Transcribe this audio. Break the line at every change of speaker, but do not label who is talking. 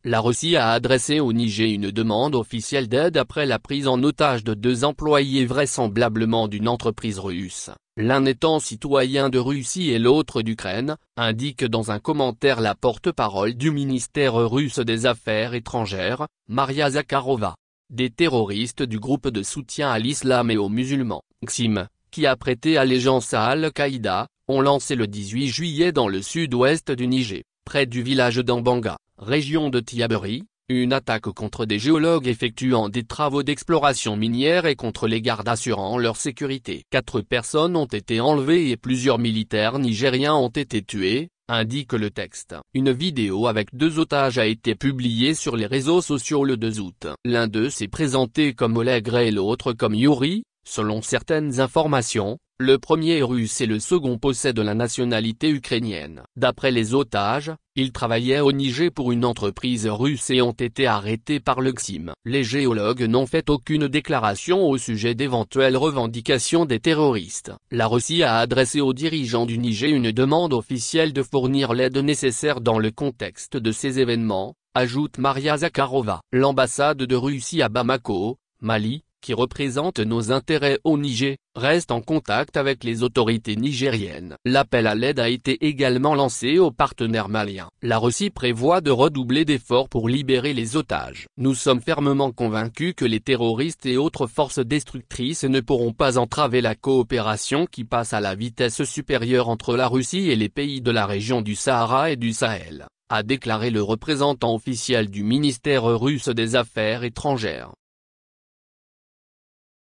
La Russie a adressé au Niger une demande officielle d'aide après la prise en otage de 2 employés vraisemblablement d'une entreprise russe, l'un étant citoyen de Russie et l'autre d'Ukraine, indique dans un commentaire la porte-parole du ministère russe des Affaires étrangères, Maria Zakharova. Des terroristes du groupe de soutien à l'islam et aux musulmans, Xim, qui a prêté allégeance à Al-Qaïda, ont lancé le 18 juillet dans le sud-ouest du Niger, près du village d'Ambanga, région de Tiaberi, une attaque contre des géologues effectuant des travaux d'exploration minière et contre les gardes assurant leur sécurité. 4 personnes ont été enlevées et plusieurs militaires nigériens ont été tués, indique le texte. Une vidéo avec 2 otages a été publiée sur les réseaux sociaux le 2 août. L'un d'eux s'est présenté comme Oleg et l'autre comme Yuri, selon certaines informations. Le premier est russe et le second possède la nationalité ukrainienne. D'après les otages, ils travaillaient au Niger pour une entreprise russe et ont été arrêtés par le Xim. Les géologues n'ont fait aucune déclaration au sujet d'éventuelles revendications des terroristes. La Russie a adressé aux dirigeants du Niger une demande officielle de fournir l'aide nécessaire dans le contexte de ces événements, ajoute Maria Zakharova. L'ambassade de Russie à Bamako, Mali, qui représente nos intérêts au Niger, reste en contact avec les autorités nigériennes. L'appel à l'aide a été également lancé aux partenaires maliens. La Russie prévoit de redoubler d'efforts pour libérer les otages. Nous sommes fermement convaincus que les terroristes et autres forces destructrices ne pourront pas entraver la coopération qui passe à la vitesse supérieure entre la Russie et les pays de la région du Sahara et du Sahel, a déclaré le représentant officiel du ministère russe des Affaires étrangères.